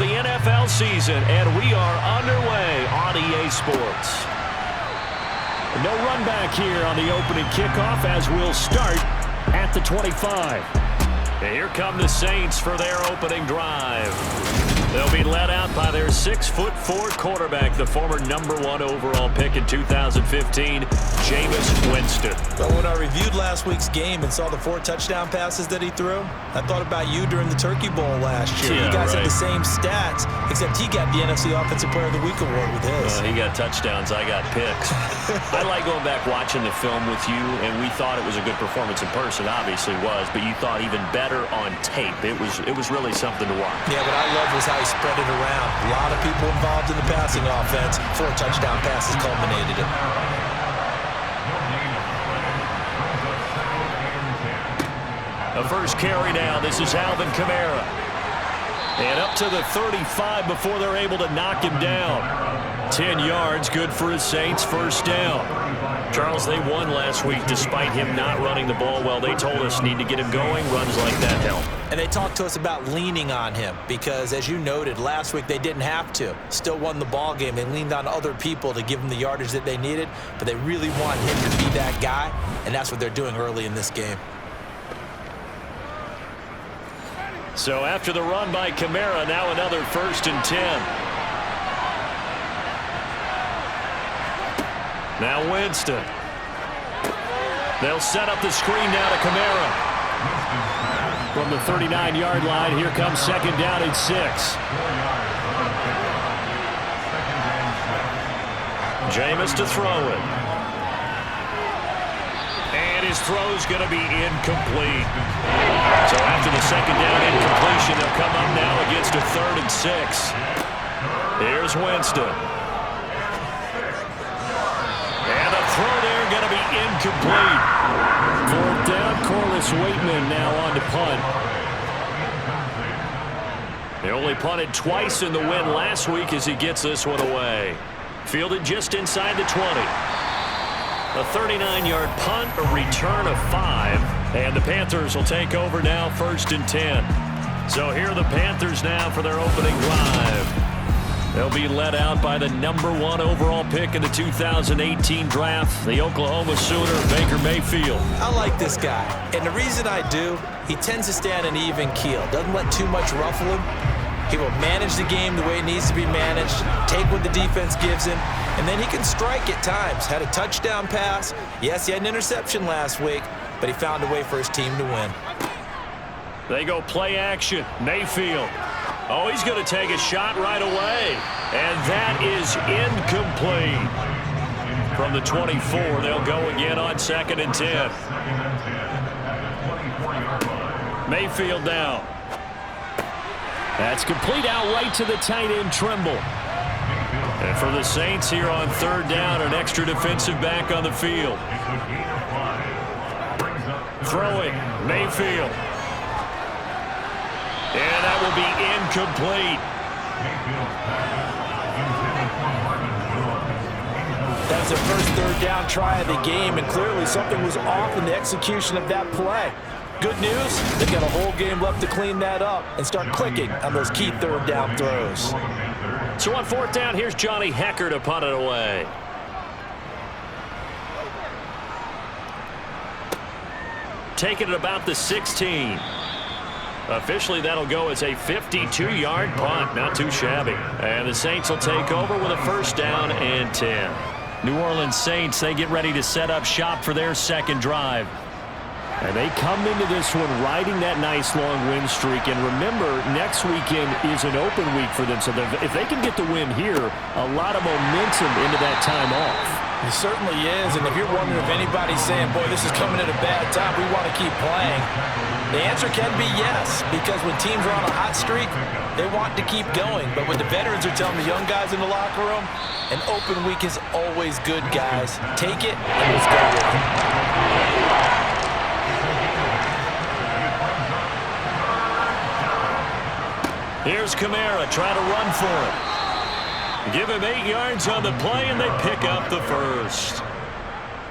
the NFL season, and we are underway on EA Sports. No run back here on the opening kickoff as we'll start at the 25. And here come the Saints for their opening drive. They'll be led out by their 6'4" quarterback, the former #1 overall pick in 2015, Jameis Winston. But when I reviewed last week's game and saw the 4 touchdown passes that he threw, I thought about you during the Turkey Bowl last year. Yeah, you guys right. had the same stats, except he got the NFC Offensive Player of the Week award with his. He got touchdowns, I got picks. I like going back watching the film with you, and we thought it was a good performance in person, obviously was, but you thought even better on tape. It was really something to watch. Yeah, what I love was how he spread it around. A lot of people involved in the passing offense. 4 touchdown passes culminated it. The first carry now. This is Alvin Kamara. And up to the 35 before they're able to knock him down. 10 yards, good for his Saints, first down. Charles, they won last week despite him not running the ball well. They told us need to get him going. Runs like that help. And they talked to us about leaning on him because, as you noted, last week they didn't have to. Still won the ball game. They leaned on other people to give them the yardage that they needed, but they really want him to be that guy, and that's what they're doing early in this game. So after the run by Kamara, now another 1st and 10. Now Winston. They'll set up the screen now to Kamara. From the 39-yard line, here comes 2nd down and 6. Jameis to throw it. And his throw's going to be incomplete. So after the 2nd down incompletion, they'll come up now against a 3rd and 6. Here's Winston. And the throw there going to be incomplete. 4th down, Corliss Waitman now on to punt. They only punted twice in the win last week as he gets this one away. Fielded just inside the 20. A 39-yard punt, a return of 5. And the Panthers will take over now, 1st and 10. So here are the Panthers now for their opening drive. They'll be led out by the #1 overall pick in the 2018 draft, the Oklahoma Sooner, Baker Mayfield. I like this guy, and the reason I do, he tends to stay on an even keel. Doesn't let too much ruffle him. He will manage the game the way it needs to be managed, take what the defense gives him, and then he can strike at times. Had a touchdown pass. Yes, he had an interception last week, but he found a way for his team to win. They go play action. Mayfield. Oh, he's going to take a shot right away. And that is incomplete. From the 24, they'll go again on 2nd and 10. Mayfield now. That's complete out right to the tight end, Trimble. And for the Saints here on 3rd down, an extra defensive back on the field. Throwing, Mayfield. And that will be incomplete. That was their first 3rd down try of the game, and clearly something was off in the execution of that play. Good news, they've got a whole game left to clean that up and start clicking on those key 3rd down throws. So on 4th down, here's Johnny Hecker to punt it away. Taking it about the 16. Officially, that'll go as a 52-yard punt. Not too shabby. And the Saints will take over with a 1st down and 10. New Orleans Saints, they get ready to set up shop for their 2nd drive. And they come into this one riding that nice long win streak. And remember, next weekend is an open week for them. So if they can get the win here, a lot of momentum into that time off. It certainly is. And if you're wondering if anybody's saying, boy, this is coming at a bad time, we want to keep playing, the answer can be yes. Because when teams are on a hot streak, they want to keep going. But what the veterans are telling the young guys in the locker room, an open week is always good, guys. Take it and let's go with it. Here's Kamara trying to run for it. Give him 8 yards on the play, and they pick up the first.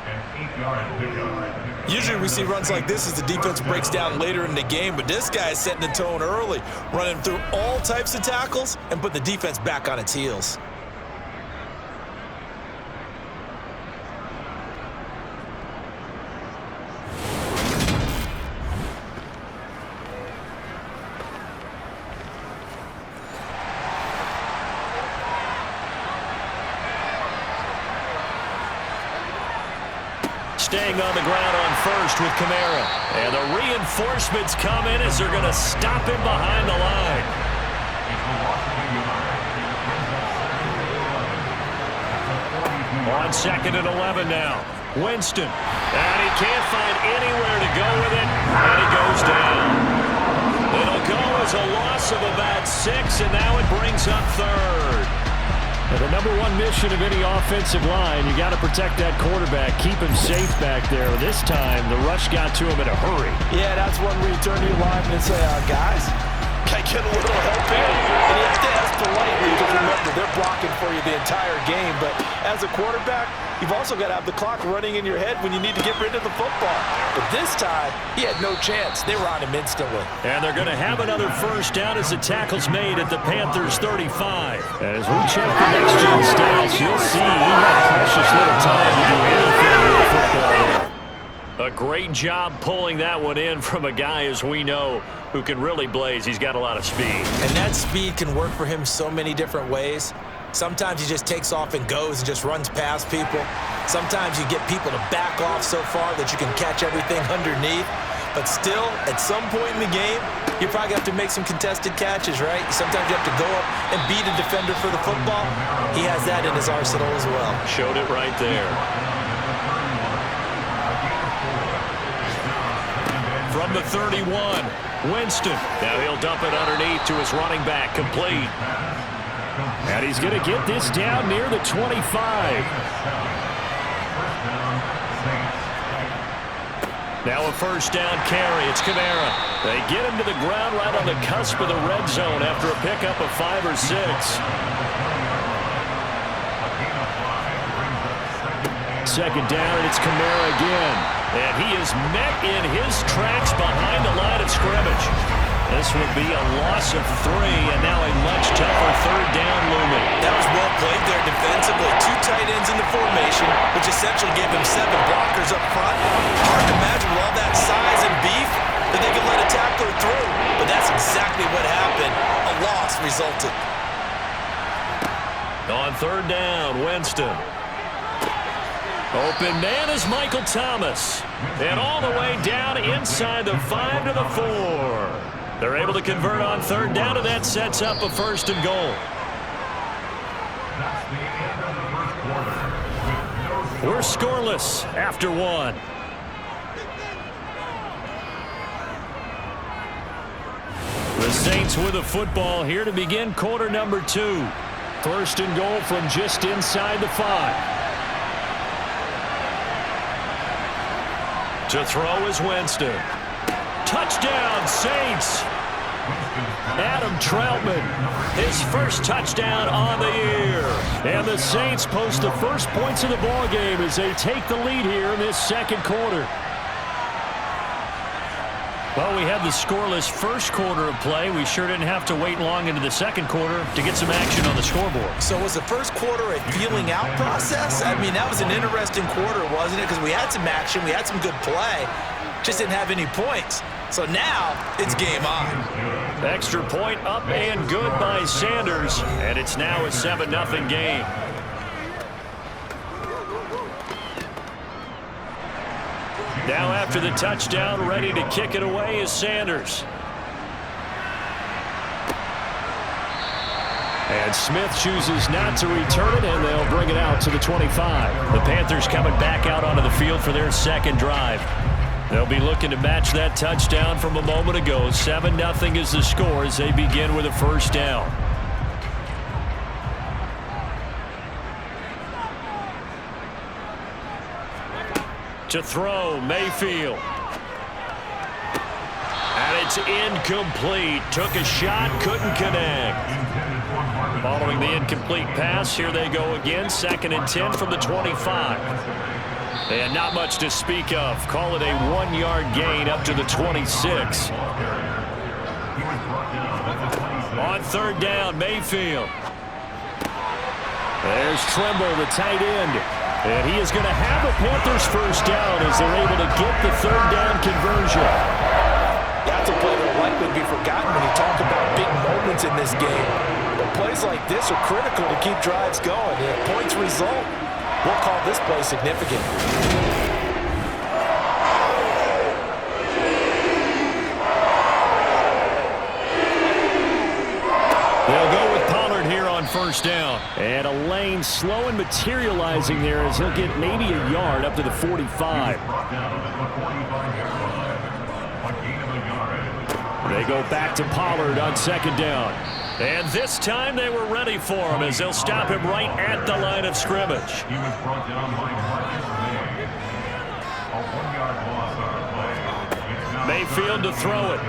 An 8-yard pickup. Usually we see runs like this as the defense breaks down later in the game, but this guy is setting the tone early, running through all types of tackles and put the defense back on its heels. Staying on the ground on first with Kamara. And the reinforcements come in as they're going to stop him behind the line. On 2nd and 11 now. Winston. And he can't find anywhere to go with it. And he goes down. It'll go as a loss of about 6, and now it brings up 3rd. The number one mission of any offensive line, you got to protect that quarterback, keep him safe back there. This time, the rush got to him in a hurry. Yeah, that's one where you turn to your lineman and say, guys, can I get a little help here? And you have to ask politely because remember, they're blocking for you the entire game. But as a quarterback, you've also got to have the clock running in your head when you need to get rid of the football. But this time, he had no chance. They were on him instantly. And they're going to have another first down as the tackle's made at the Panthers' 35. As we check the next-gen stats, you'll see he had precious little time to do anything with the football there. A great job pulling that one in from a guy, as we know, who can really blaze. He's got a lot of speed. And that speed can work for him so many different ways. Sometimes he just takes off and goes and just runs past people. Sometimes you get people to back off so far that you can catch everything underneath. But still, at some point in the game, you probably have to make some contested catches, right? Sometimes you have to go up and beat a defender for the football. He has that in his arsenal as well. Showed it right there. From the 31, Winston. Now he'll dump it underneath to his running back, complete. And he's going to get this down near the 25. Now a first down carry. It's Kamara. They get him to the ground right on the cusp of the red zone after a pickup of 5 or 6. Second down, and it's Kamara again. And he is met in his tracks behind the line of scrimmage. This would be a loss of 3, and now a much tougher third down looming. That was well played there defensively. 2 tight ends in the formation, which essentially gave them 7 blockers up front. Hard to imagine with all that size and beef that they could let a tackler through. But that's exactly what happened. A loss resulted. On third down, Winston. Open man is Michael Thomas. And all the way down inside the 5 to the 4. They're able to convert on third down, and that sets up a 1st and goal. We're scoreless after 1. The Saints with a football here to begin quarter number 2. 1st and goal from just inside the 5. To throw is Winston. Touchdown, Saints. Adam Troutman, his first touchdown on the year. And the Saints post the first points of the ballgame as they take the lead here in this second quarter. Well, we had the scoreless first quarter of play. We sure didn't have to wait long into the second quarter to get some action on the scoreboard. So was the first quarter a feeling out process? I mean, that was an interesting quarter, wasn't it? Because we had some action, we had some good play, just didn't have any points. So now it's game on. Extra point up and good by Sanders, and it's now a 7-0 game. Now after the touchdown, ready to kick it away is Sanders. And Smith chooses not to return it, and they'll bring it out to the 25. The Panthers coming back out onto the field for their second drive. They'll be looking to match that touchdown from a moment ago. 7-0 is the score as they begin with a first down. To throw, Mayfield. And it's incomplete. Took a shot, couldn't connect. Following the incomplete pass, here they go again. 2nd and 10 from the 25. And not much to speak of. Call it a 1-yard gain up to the 26. On third down, Mayfield. There's Trimble, the tight end. And he is going to have a Panthers first down as they're able to get the third down conversion. That's a play that will likely be forgotten when you talk about big moments in this game. But plays like this are critical to keep drives going. And if points result, we'll call this play significant. They'll go with Pollard here on first down. And a lane slow and materializing there as he'll get maybe a yard up to the 45. They go back to Pollard on second down. And this time they were ready for him as they'll stop him right at the line of scrimmage. Mayfield to throw it.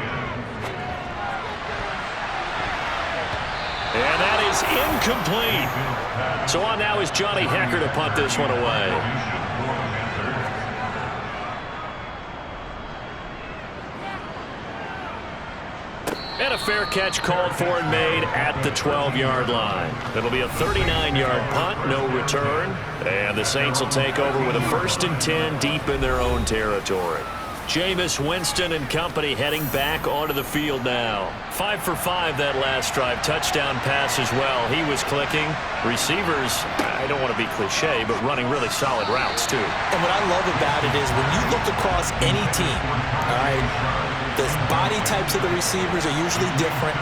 And that is incomplete. So on now is Johnny Hecker to punt this one away. And a fair catch called for and made at the 12-yard line. It'll be a 39-yard punt, no return. And the Saints will take over with a 1st and 10 deep in their own territory. Jameis Winston and company heading back onto the field now. 5 for 5 that last drive. Touchdown pass as well. He was clicking. Receivers, I don't want to be cliche, but running really solid routes too. And what I love about it is when you look across any team, all right, the body types of the receivers are usually different.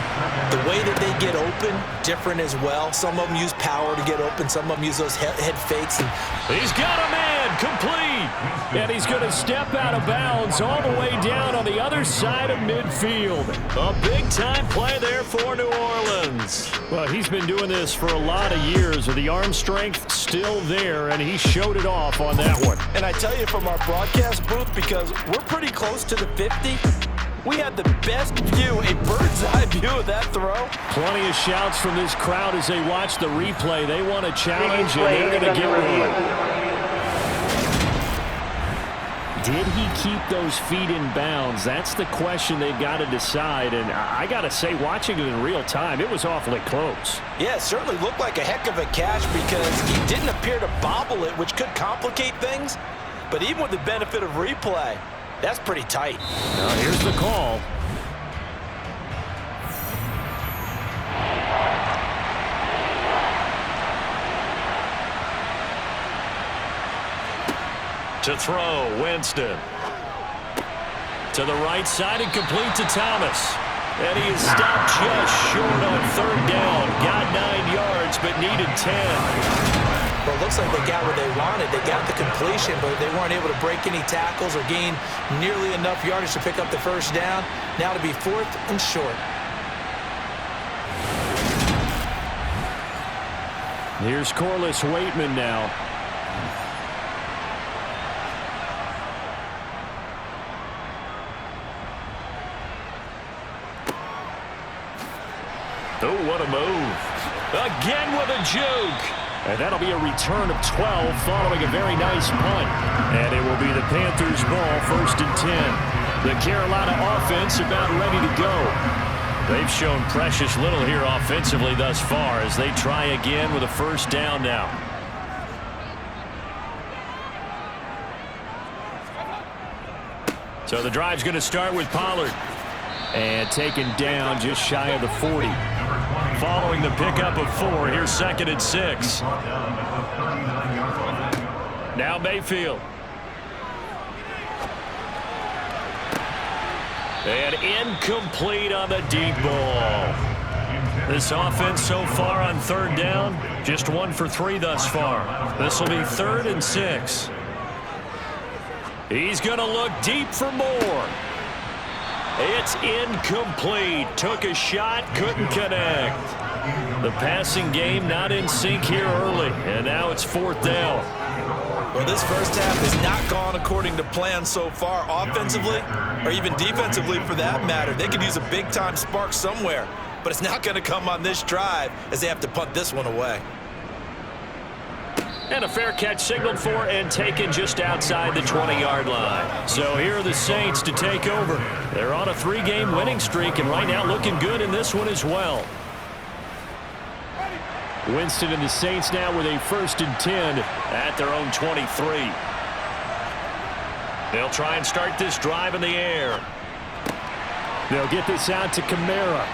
The way that they get open, different as well. Some of them use power to get open. Some of them use those head fakes. He's got a man complete. And he's going to step out of bounds all the way down on the other side of midfield. A big-time play there for New Orleans. Well, he's been doing this for a lot of years with the arm strength still there, and he showed it off on that one. And I tell you from our broadcast booth, because we're pretty close to the 50, we had the best view, a bird's-eye view of that throw. Plenty of shouts from this crowd as they watch the replay. They want a challenge, and they're going to get one. Did he keep those feet in bounds? That's the question they've got to decide. And I got to say, watching it in real time, it was awfully close. Yeah, it certainly looked like a heck of a catch because he didn't appear to bobble it, which could complicate things. But even with the benefit of replay, that's pretty tight. Now here's the call. To throw, Winston. To the right side and complete to Thomas. And he is stopped just short on third down. Got 9 yards, but needed 10. Well, it looks like they got what they wanted. They got the completion, but they weren't able to break any tackles or gain nearly enough yardage to pick up the first down. Now to be 4th and short. Here's Corliss Waitman now. Oh, what a move. Again with a juke. And that'll be a return of 12 following a very nice punt. And it will be the Panthers' ball, 1st and 10. The Carolina offense about ready to go. They've shown precious little here offensively thus far as they try again with a first down now. So the drive's going to start with Pollard. And taken down just shy of the 40. Following the pickup of 4, here's 2nd and 6. Now Mayfield. And incomplete on the deep ball. This offense so far on third down, just 1 for 3 thus far. This will be 3rd and 6. He's going to look deep for more. It's incomplete. Took a shot, couldn't connect. The passing game not in sync here early, and now it's 4th down. Well, this first half has not gone according to plan so far offensively or even defensively for that matter. They could use a big-time spark somewhere, but it's not going to come on this drive as they have to punt this one away. And a fair catch signaled for and taken just outside the 20-yard line. So here are the Saints to take over. They're on a 3-game winning streak and right now looking good in this one as well. Winston and the Saints now with a 1st and 10 at their own 23. They'll try and start this drive in the air. They'll get this out to Kamara.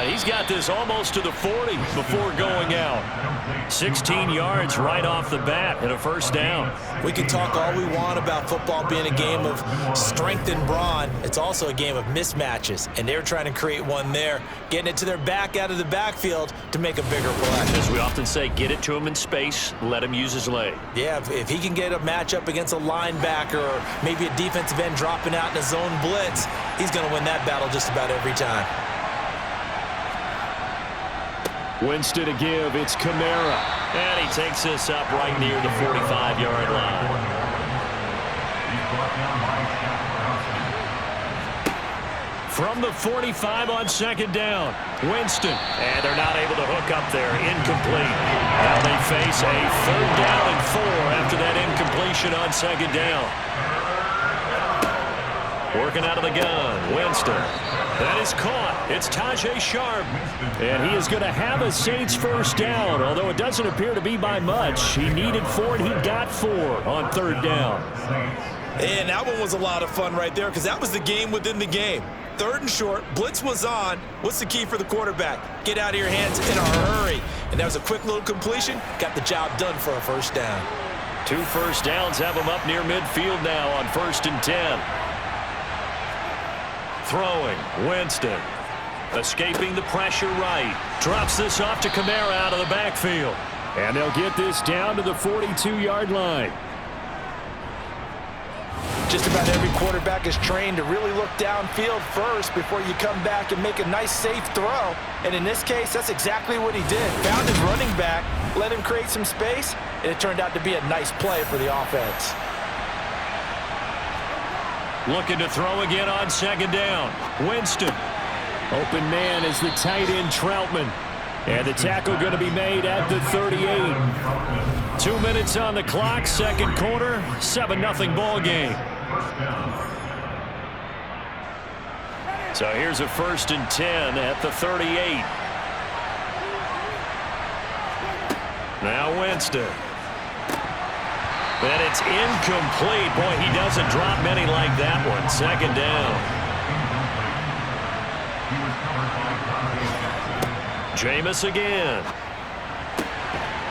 He's got this almost to the 40 before going out. 16 yards right off the bat and a 1st down. We can talk all we want about football being a game of strength and brawn. It's also a game of mismatches, and they're trying to create one there, getting it to their back out of the backfield to make a bigger play. As we often say, get it to him in space, let him use his leg. Yeah, if he can get a matchup against a linebacker or maybe a defensive end dropping out in a zone blitz, he's going to win that battle just about every time. Winston to give. It's Kamara. And he takes this up right near the 45-yard line. From the 45 on 2nd down, Winston. And they're not able to hook up there. Incomplete. Now they face a 3rd down and 4 after that incompletion on 2nd down. Working out of the gun, Winston. That is caught. It's Tajay Sharp. And he is going to have a Saints 1st down, although it doesn't appear to be by much. He needed 4 and he got 4 on 3rd down. And that one was a lot of fun right there because that was the game within the game. 3rd and short, blitz was on. What's the key for the quarterback? Get out of your hands in a hurry. And that was a quick little completion. Got the job done for a 1st down. 2 1st downs have him up near midfield now on 1st and 10. Throwing, Winston. Escaping the pressure right. Drops this off to Kamara out of the backfield. And they'll get this down to the 42-yard line. Just about every quarterback is trained to really look downfield first before you come back and make a nice, safe throw. And in this case, that's exactly what he did. Found his running back, let him create some space, and it turned out to be a nice play for the offense. Looking to throw again on 2nd down. Winston. Open man is the tight end Troutman. And the tackle going to be made at the 38. 2 minutes on the clock, 2nd quarter, 7-0 ball game. So here's a 1st and 10 at the 38. Now Winston. And it's incomplete. Boy, he doesn't drop many like that one. 2nd down. Jameis again.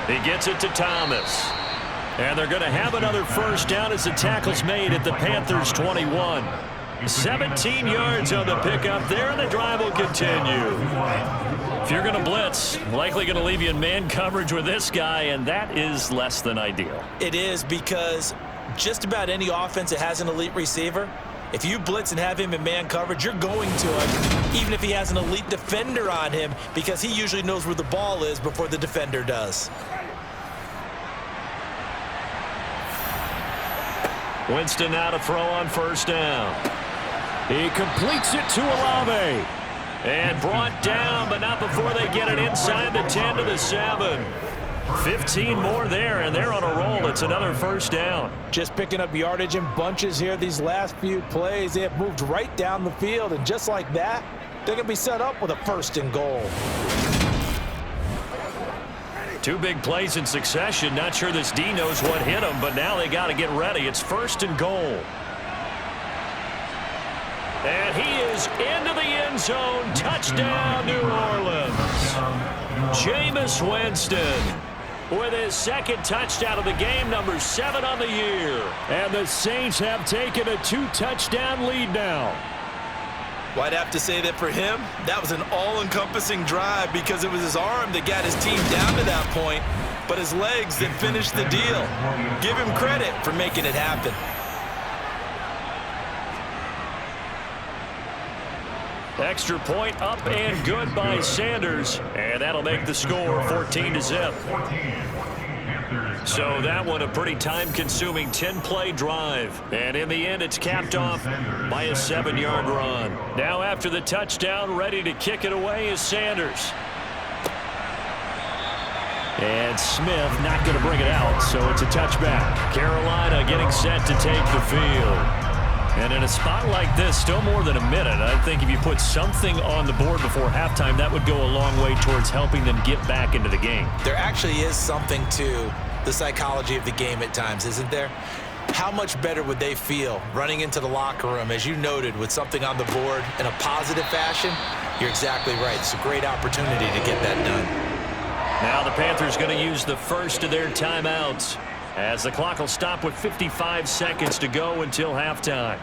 He gets it to Thomas. And they're going to have another 1st down as the tackle's made at the Panthers' 21. 17 yards on the pickup there, and the drive will continue. If you're going to blitz, likely going to leave you in man coverage with this guy, and that is less than ideal. It is because just about any offense that has an elite receiver, if you blitz and have him in man coverage, you're going to him, even if he has an elite defender on him, because he usually knows where the ball is before the defender does. Winston now to throw on 1st down. He completes it to Olave. And brought down, but not before they get it inside the 10 to the 7. 15 more there, and they're on a roll. It's another 1st down. Just picking up yardage in bunches here these last few plays. They have moved right down the field, and just like that, they're going to be set up with a 1st and goal. 2 big plays in succession. Not sure this D knows what hit him, but now they got to get ready. It's 1st and goal. And he is into the end zone. Touchdown, New Orleans. Jameis Winston with his 2nd touchdown of the game, number 7 on the year. And the Saints have taken a 2-touchdown lead now. Well, I'd have to say that for him, that was an all-encompassing drive because it was his arm that got his team down to that point, but his legs that finished the deal. Give him credit for making it happen. Extra point up and good by Sanders, and that'll make the score 14-0. So that one a pretty time-consuming 10-play drive, and in the end it's capped off by a 7-yard run. Now after the touchdown, ready to kick it away is Sanders. And Smith not going to bring it out, so it's a touchback. Carolina getting set to take the field. And in a spot like this, still more than a minute, I think if you put something on the board before halftime, that would go a long way towards helping them get back into the game. There actually is something to the psychology of the game at times, isn't there? How much better would they feel running into the locker room, as you noted, with something on the board in a positive fashion? You're exactly right. It's a great opportunity to get that done. Now the Panthers going to use the first of their timeouts, as the clock will stop with 55 seconds to go until halftime.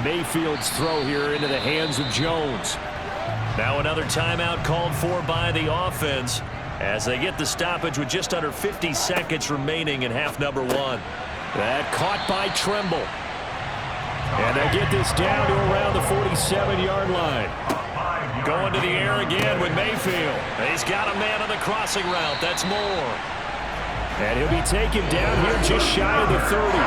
Mayfield's throw here into the hands of Jones. Now another timeout called for by the offense, as they get the stoppage with just under 50 seconds remaining in half number one. That caught by Tremble. And they get this down to around the 47-yard line. Going to the air again with Mayfield. He's got a man on the crossing route. That's Moore. And he'll be taken down here just shy of the 30.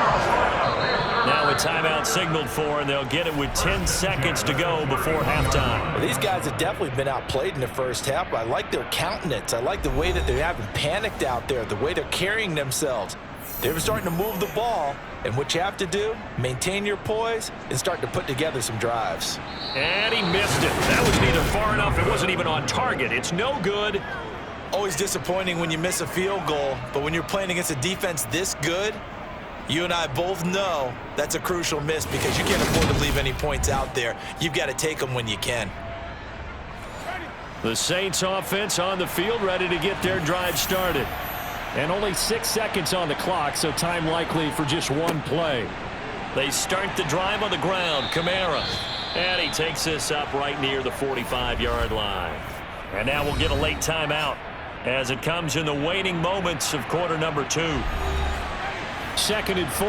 Now a timeout signaled for, and they'll get it with 10 seconds to go before halftime. Well, these guys have definitely been outplayed in the first half. I like their countenance. I like the way that they haven't panicked out there, the way they're carrying themselves. They're starting to move the ball, and what you have to do, maintain your poise and start to put together some drives. And he missed it. That was neither far enough. It wasn't even on target. It's no good. Always disappointing when you miss a field goal, but when you're playing against a defense this good, you and I both know that's a crucial miss because you can't afford to leave any points out there. You've got to take them when you can. The Saints offense on the field, ready to get their drive started. And only 6 seconds on the clock, so time likely for just one play. They start the drive on the ground. Kamara. And he takes this up right near the 45-yard line. And now we'll get a late timeout as it comes in the waning moments of quarter number 2. 2nd and 4.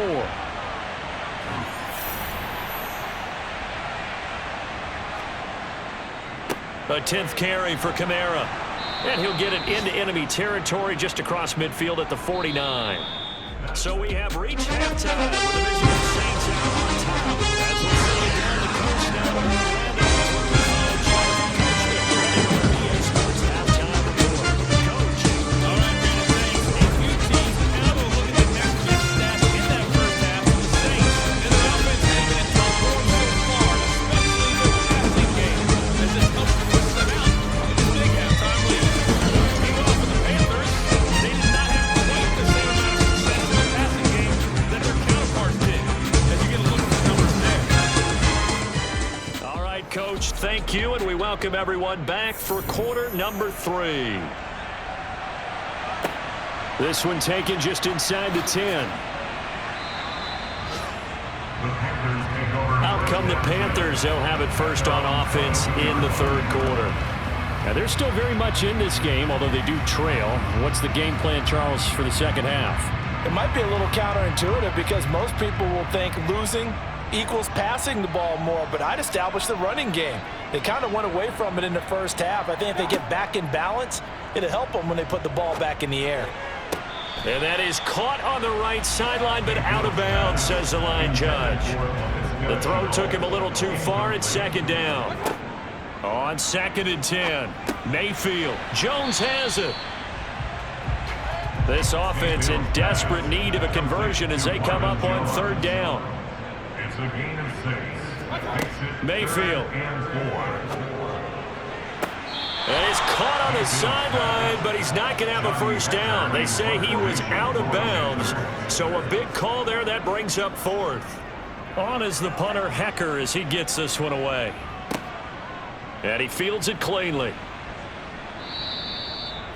A 10th carry for Kamara. And he'll get it into enemy territory just across midfield at the 49. So we have reached halftime with the Michigan Saints out on top. As we sit down, the coach now. Coach, thank you, and we welcome everyone back for quarter number 3. This one taken just inside the 10. Out come the Panthers. They'll have it first on offense in the 3rd quarter. Now, they're still very much in this game, although they do trail. What's the game plan, Charles, for the second half? It might be a little counterintuitive because most people will think losing equals passing the ball more, but I'd establish the running game. They kind of went away from it in the first half. I think if they get back in balance, it'll help them when they put the ball back in the air. And that is caught on the right sideline, but out of bounds, says the line judge. The throw took him a little too far. It's 2nd down. On 2nd and 10, Mayfield. Jones has it. This offense in desperate need of a conversion as they come up on 3rd down. Mayfield. And it's caught on the sideline, but he's not going to have a first down. They say he was out of bounds, so a big call there. That brings up 4th. On is the punter, Hecker, as he gets this one away. And he fields it cleanly.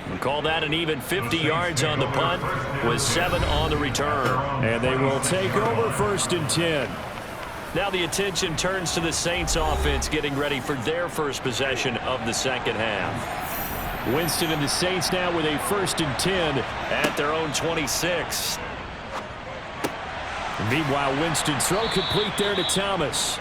We'll call that an even 50 yards on the punt with 7 on the return. And they will take over 1st and 10. Now the attention turns to the Saints offense getting ready for their first possession of the second half. Winston and the Saints now with a 1st and 10 at their own 26. Meanwhile, Winston's throw complete there to Thomas.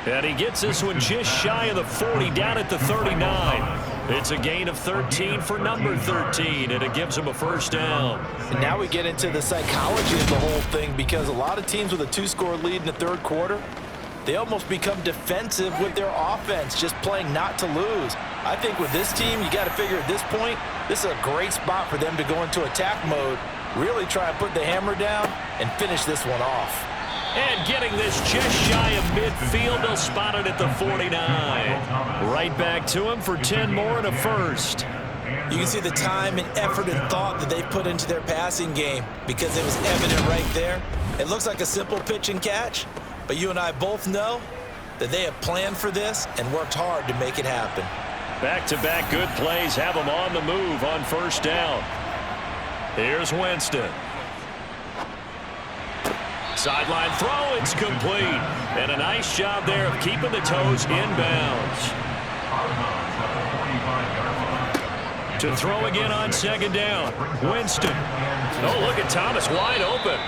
And he gets this one just shy of the 40, down at the 39. It's a gain of 13 for number 13, and it gives him a first down. And now we get into the psychology of the whole thing, because a lot of teams with a 2-score lead in the 3rd quarter, they almost become defensive with their offense, just playing not to lose. I think with this team, you got to figure at this point, this is a great spot for them to go into attack mode, really try and put the hammer down and finish this one off. And getting this just shy of midfield, they'll spot it at the 49. Right back to him for 10 more and a first. You can see the time and effort and thought that they put into their passing game because it was evident right there. It looks like a simple pitch and catch, but you and I both know that they have planned for this and worked hard to make it happen. Back-to-back good plays have them on the move on first down. Here's Winston. Sideline throw, it's complete. And a nice job there of keeping the toes inbounds. To throw again on second down. Winston. Oh, look at Thomas wide open.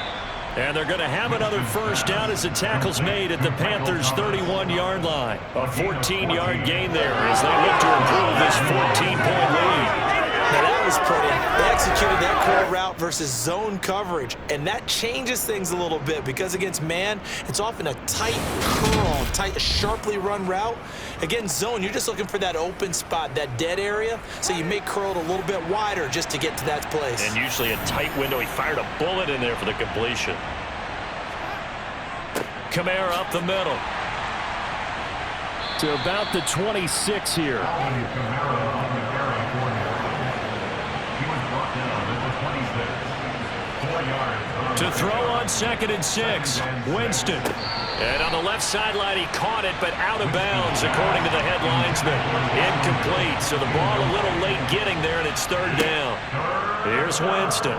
And they're going to have another first down as the tackle's made at the Panthers' 31-yard line. A 14-yard gain there as they look to improve this 14-point lead. Now that was pretty. They executed that curl route versus zone coverage, and that changes things a little bit because against man, it's often a tight curl, tight, sharply run route. Against zone, you're just looking for that open spot, that dead area, so you may curl it a little bit wider just to get to that place. And usually a tight window. He fired a bullet in there for the completion. Kamara up the middle. To about the 26 here. To throw on 2nd and 6. Winston. And on the left sideline, he caught it, but out of bounds, according to the headlinesman. Incomplete, so the ball a little late getting there, and it's third down. Here's Winston.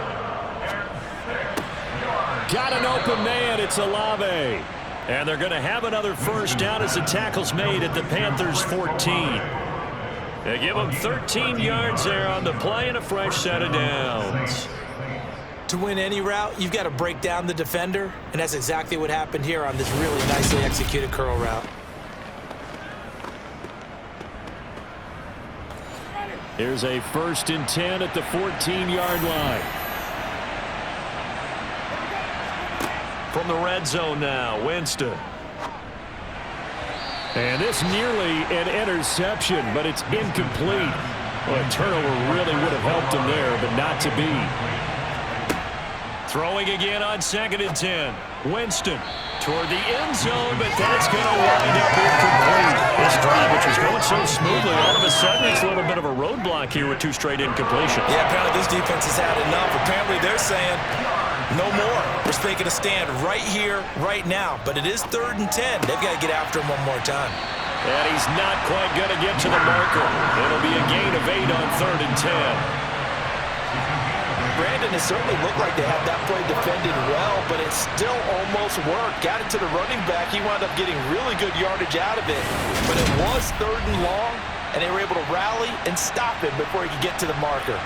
Got an open man. It's Olave. And they're going to have another first down as the tackle's made at the Panthers' 14. They give them 13 yards there on the play and a fresh set of downs. To win any route, you've got to break down the defender, and that's exactly what happened here on this really nicely executed curl route. Here's a 1st and 10 at the 14-yard line. From the red zone now, Winston. And this nearly an interception, but it's incomplete. Well, a turnover really would have helped him there, but not to be. Throwing again on 2nd and 10. Winston toward the end zone, but that's going to wind up incomplete. This drive, which was going so smoothly, all of a sudden it's a little bit of a roadblock here with 2 straight incompletions. Yeah, apparently this defense has had enough. Apparently they're saying no more. We're making a stand right here, right now. But it is 3rd and 10. They've got to get after him one more time. And he's not quite going to get to the marker. It'll be a gain of 8 on 3rd and 10. Brandon, it certainly looked like they had that play defended well, but it still almost worked. Got it to the running back. He wound up getting really good yardage out of it. But it was 3rd and long, and they were able to rally and stop him before he could get to the marker.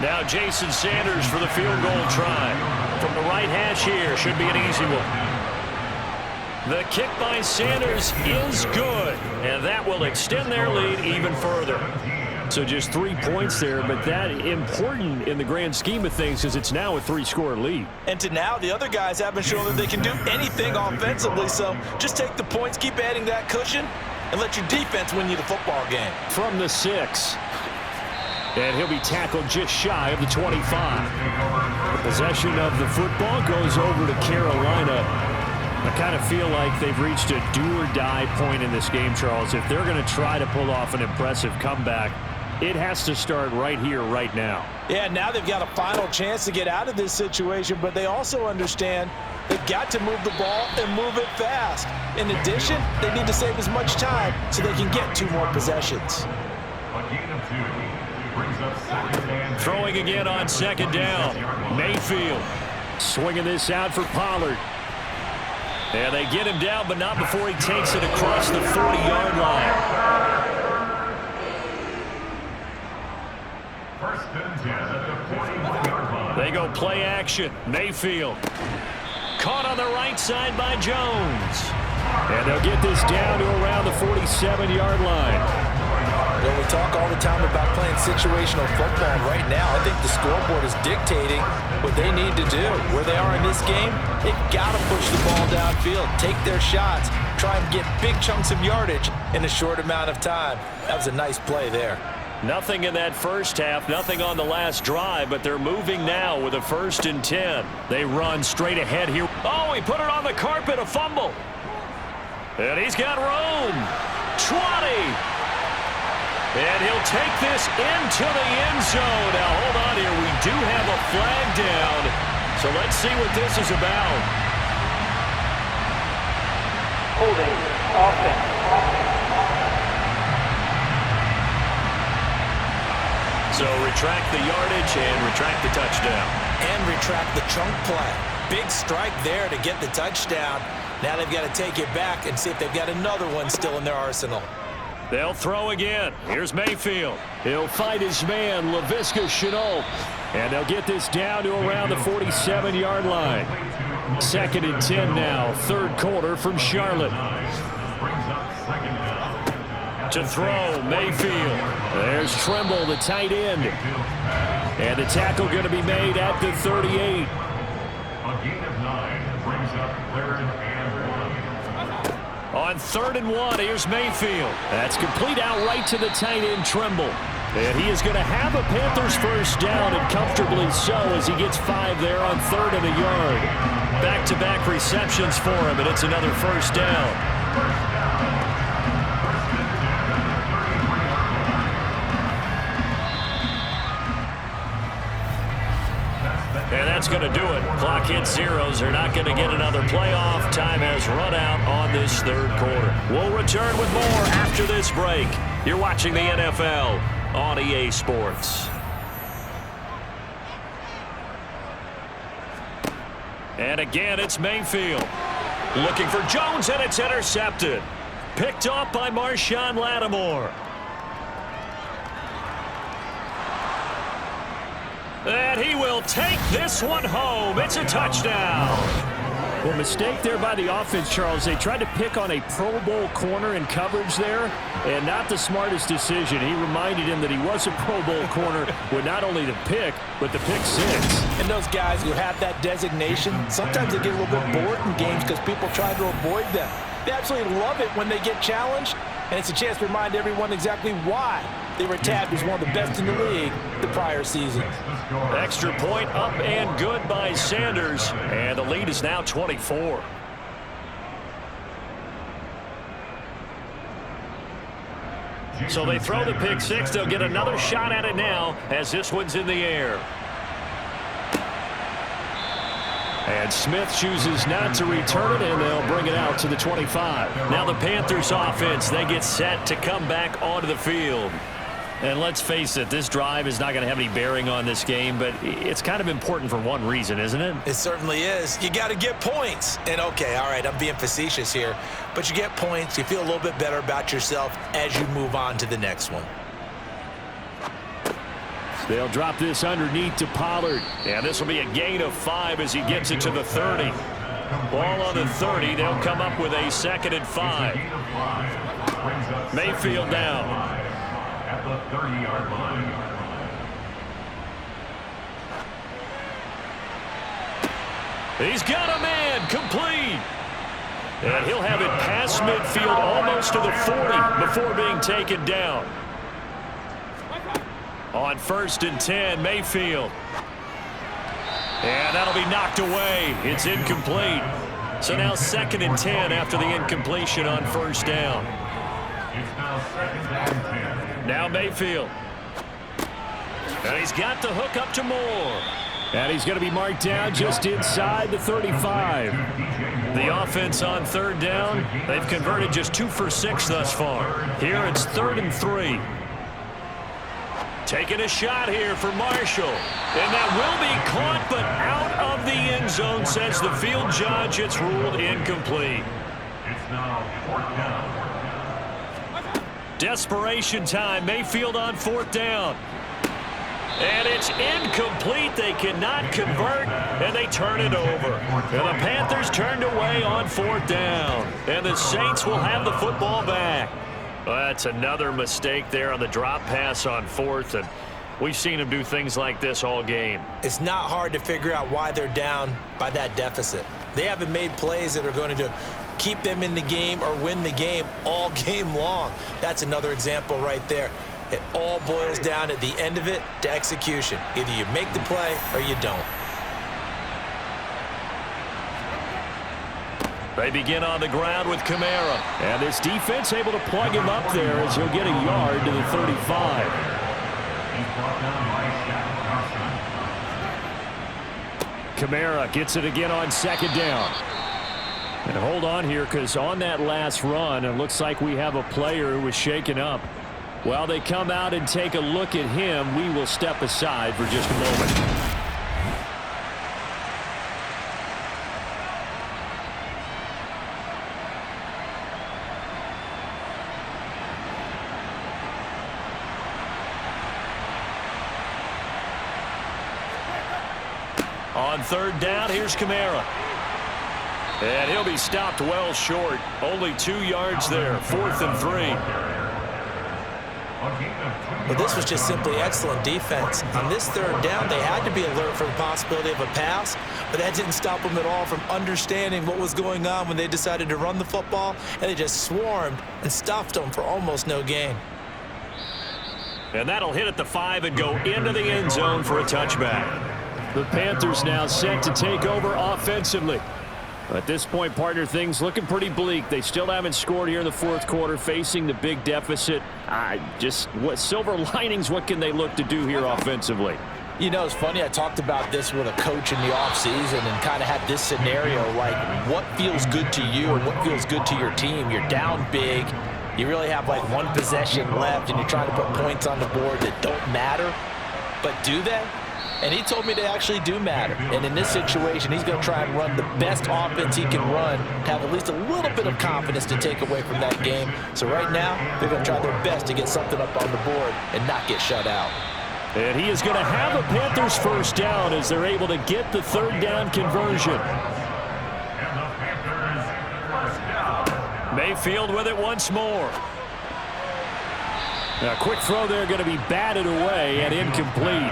Now Jason Sanders for the field goal try. From the right hash here, should be an easy one. The kick by Sanders is good, and that will extend their lead even further. So just 3 points there, but that important in the grand scheme of things because it's now a 3-score lead. And to now, the other guys haven't shown that they can do anything offensively, so just take the points, keep adding that cushion, and let your defense win you the football game. From the 6. And he'll be tackled just shy of the 25. The possession of the football goes over to Carolina. I kind of feel like they've reached a do-or-die point in this game, Charles. If they're going to try to pull off an impressive comeback, it has to start right here, right now. Yeah, now they've got a final chance to get out of this situation, but they also understand they've got to move the ball and move it fast. In addition, they need to save as much time so they can get 2 more possessions. Throwing again on 2nd down. Mayfield swinging this out for Pollard. And they get him down, but not before he takes it across the 40-yard line. 1st and 10 at the 41-yard line. They go play action. Mayfield caught on the right side by Jones. And they'll get this down to around the 47-yard line. You know, we talk all the time about playing situational football. Right now, I think the scoreboard is dictating what they need to do. Where they are in this game, they've got to push the ball downfield, take their shots, try and get big chunks of yardage in a short amount of time. That was a nice play there. Nothing in that first half, nothing on the last drive, but they're moving now with a 1st and 10. They run straight ahead here. Oh, he put it on the carpet, a fumble. And he's got room. 20. And he'll take this into the end zone. Now, hold on here. We do have a flag down. So let's see what this is about. Holding offense. So retract the yardage and retract the touchdown. And retract the chunk play. Big strike there to get the touchdown. Now they've got to take it back and see if they've got another one still in their arsenal. They'll throw again. Here's Mayfield. He'll fight his man, Laviska Shenault. And they'll get this down to around the 47-yard line. 2nd and 10 now, 3rd quarter from Charlotte. To throw, Mayfield. There's Tremble, the tight end. And the tackle going to be made at the 38. A gain of 9 brings up 3rd and 1. On 3rd and 1, here's Mayfield. That's complete outright to the tight end, Tremble. And he is going to have a Panthers 1st down, and comfortably so, as he gets 5 there on 3rd and a yard. Back-to-back receptions for him, and it's another 1st down. And that's going to do it. Clock hits zeros. They're not going to get another playoff. Time has run out on this 3rd quarter. We'll return with more after this break. You're watching the NFL on EA Sports. And again, it's Mayfield. Looking for Jones, and it's intercepted. Picked up by Marshawn Lattimore. And he will take this one home. It's a touchdown. Well, mistake there by the offense, Charles. They tried to pick on a Pro Bowl corner in coverage there, and not the smartest decision. He reminded him that he was a Pro Bowl corner with not only the pick, but the pick 6. And those guys who have that designation, sometimes they get a little bit bored in games because people try to avoid them. They absolutely love it when they get challenged, and it's a chance to remind everyone exactly why they were tabbed as one of the best in the league the prior season. Extra point up and good by Sanders. And the lead is now 24. So they throw the pick 6. They'll get another shot at it now as this one's in the air. And Smith chooses not to return it, and they'll bring it out to the 25. Now the Panthers offense, they get set to come back onto the field. And let's face it, this drive is not going to have any bearing on this game, but it's kind of important for one reason, isn't it? It certainly is. You got to get points. And, okay, all right, I'm being facetious here, but you get points. You feel a little bit better about yourself as you move on to the next one. They'll drop this underneath to Pollard. And this will be a gain of 5 as he gets it to the 30. Ball on the 30. They'll come up with a 2nd and 5. Mayfield down. At the 30-yard line. He's got a man complete. And he'll have it past midfield almost to the 40 before being taken down. On 1st and 10, Mayfield. And that'll be knocked away. It's incomplete. So now 2nd and 10 after the incompletion on 1st down. It's now 2nd and 10. Now Mayfield. And he's got the hook up to Moore. And he's going to be marked down just inside the 35. The offense on 3rd down, they've converted just 2 for 6 thus far. Here it's 3rd and 3. Taking a shot here for Marshall. And that will be caught, but out of the end zone, says the field judge. It's ruled incomplete. It's now 4th down. Desperation time. Mayfield on 4th down. And it's incomplete. They cannot convert, and they turn it over. And the Panthers turned away on 4th down. And the Saints will have the football back. Well, that's another mistake there on the drop pass on 4th, and we've seen him do things like this all game. It's not hard to figure out why they're down by that deficit. They haven't made plays that are going to keep them in the game or win the game all game long. That's another example right there. It all boils down at the end of it to execution. Either you make the play or you don't. They begin on the ground with Kamara. And this defense able to plug him up there as he'll get a yard to the 35. Kamara gets it again on 2nd down. And hold on here, because on that last run, it looks like we have a player who was shaken up. While they come out and take a look at him, we will step aside for just a moment. On 3rd down, here's Kamara. And he'll be stopped well short. Only 2 yards there. 4th and 3. Well, this was just simply excellent defense. On this 3rd down, they had to be alert for the possibility of a pass, but that didn't stop them at all from understanding what was going on when they decided to run the football, and they just swarmed and stuffed them for almost no gain. And that'll hit at the 5 and go into the end zone for a touchback. The Panthers now set to take over offensively. At this point, partner, things looking pretty bleak. They still haven't scored here in the 4th quarter, facing the big deficit. What silver linings, what can they look to do here offensively? You know, it's funny, I talked about this with a coach in the offseason and kind of had this scenario, like what feels good to you and what feels good to your team. You're down big. You really have like 1 possession left, and you're trying to put points on the board that don't matter. But do they? And he told me they actually do matter. And in this situation, he's going to try and run the best offense he can run to have at least a little bit of confidence to take away from that game. So right now, they're going to try their best to get something up on the board and not get shut out. And he is going to have a Panthers 1st down as they're able to get the 3rd down conversion. Mayfield with it once more. A quick throw there going to be batted away and incomplete.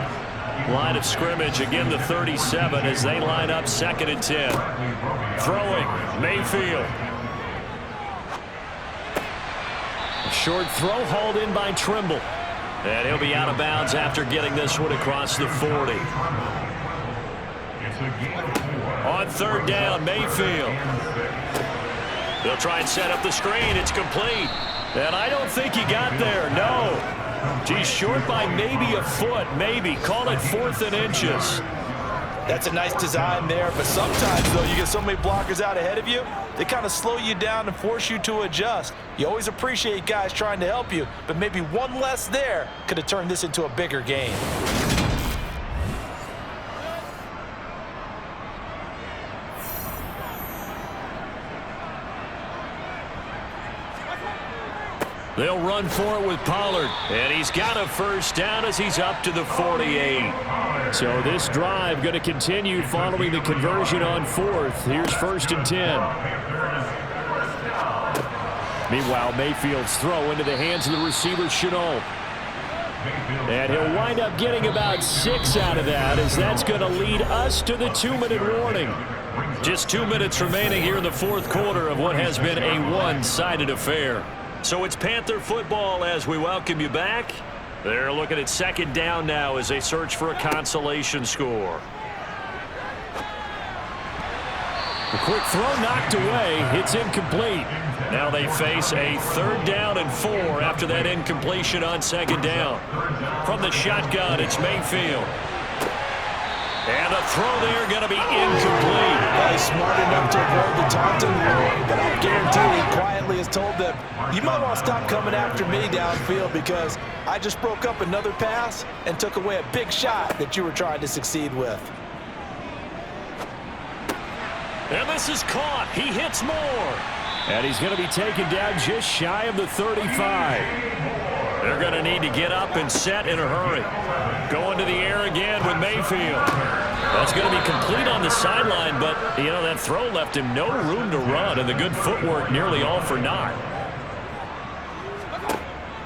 Line of scrimmage, again the 37 as they line up 2nd and 10. Throwing, Mayfield. A short throw hauled in by Trimble. And he'll be out of bounds after getting this one across the 40. On 3rd down, Mayfield. They'll try and set up the screen. It's complete. And I don't think he got there, no. He's short by maybe a foot, maybe. Call it 4th and inches. That's a nice design there, but sometimes, though, you get so many blockers out ahead of you, they kind of slow you down and force you to adjust. You always appreciate guys trying to help you, but maybe one less there could have turned this into a bigger game. They'll run for it with Pollard. And he's got a 1st down as he's up to the 48. So this drive going to continue following the conversion on 4th. Here's 1st and 10. Meanwhile, Mayfield's throw into the hands of the receiver, Chenault. And he'll wind up getting about 6 out of that, as that's going to lead us to the 2-minute warning. Just 2 minutes remaining here in the 4th quarter of what has been a one-sided affair. So it's Panther football as we welcome you back. They're looking at 2nd down now as they search for a consolation score. A quick throw knocked away. It's incomplete. Now they face a 3rd down and 4 after that incompletion on 2nd down. From the shotgun, it's Mayfield. And the throw there going to be incomplete. Well, he's smart enough to avoid the taunting, but I guarantee he quietly has told them, you might want to stop coming after me downfield because I just broke up another pass and took away a big shot that you were trying to succeed with. And this is caught. He hits more. And he's going to be taken down just shy of the 35. They're going to need to get up and set in a hurry. Going to the air again with Mayfield. That's going to be complete on the sideline, but, you know, that throw left him no room to run, and the good footwork nearly all for naught.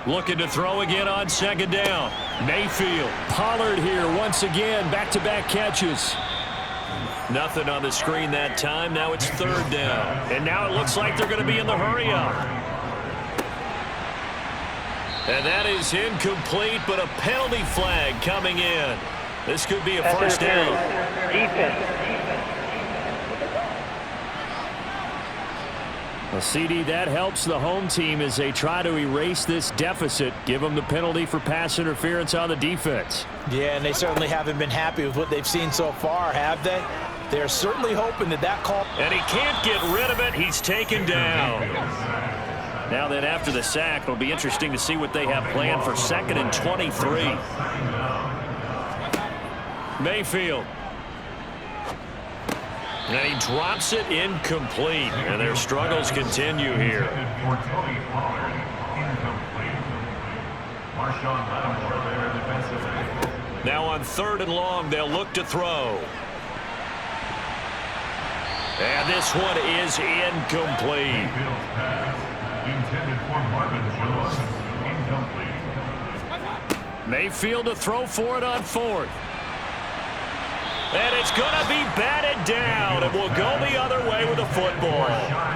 Looking to throw again on second down. Mayfield, Pollard here once again, back-to-back catches. Nothing on the screen that time. Now it's third down. And now it looks like they're going to be in the hurry-up. And that is incomplete, but a penalty flag coming in. This could be a first down. Defense. Well, CD, that helps the home team as they try to erase this deficit, give them the penalty for pass interference on the defense. Yeah, and they certainly haven't been happy with what they've seen so far, have they? They're certainly hoping that call... And he can't get rid of it. He's taken down. Now then, after the sack, it'll be interesting to see what they have planned for 2nd and 23. Mayfield. And he drops it incomplete. And their struggles continue here. Now on 3rd and long, they'll look to throw. And this one is incomplete. Mayfield to throw for it on 4th. And it's going to be batted down, and will go the other way with the football.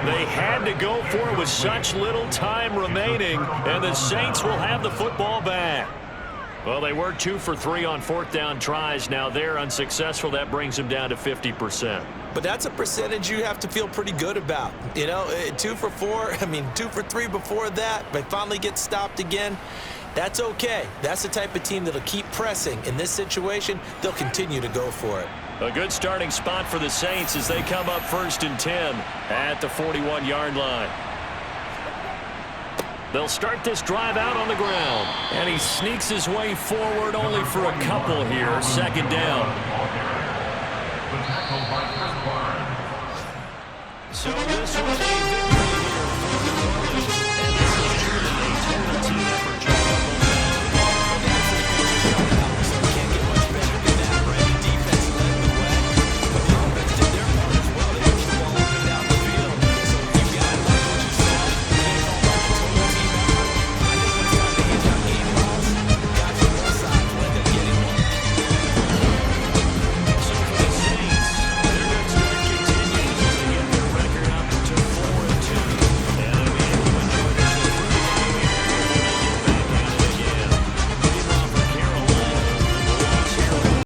They had to go for it with such little time remaining, and the Saints will have the football back. Well, they were 2 for 3 on 4th down tries. Now they're unsuccessful. That brings them down to 50%. But that's a percentage you have to feel pretty good about. You know, 2 for 4, 2 for 3 before that. They finally get stopped again. That's okay. That's the type of team that'll keep pressing. In this situation, they'll continue to go for it. A good starting spot for the Saints as they come up 1st and 10 at the 41-yard line. They'll start this drive out on the ground. And he sneaks his way forward only for a couple here. 2nd down. So this was a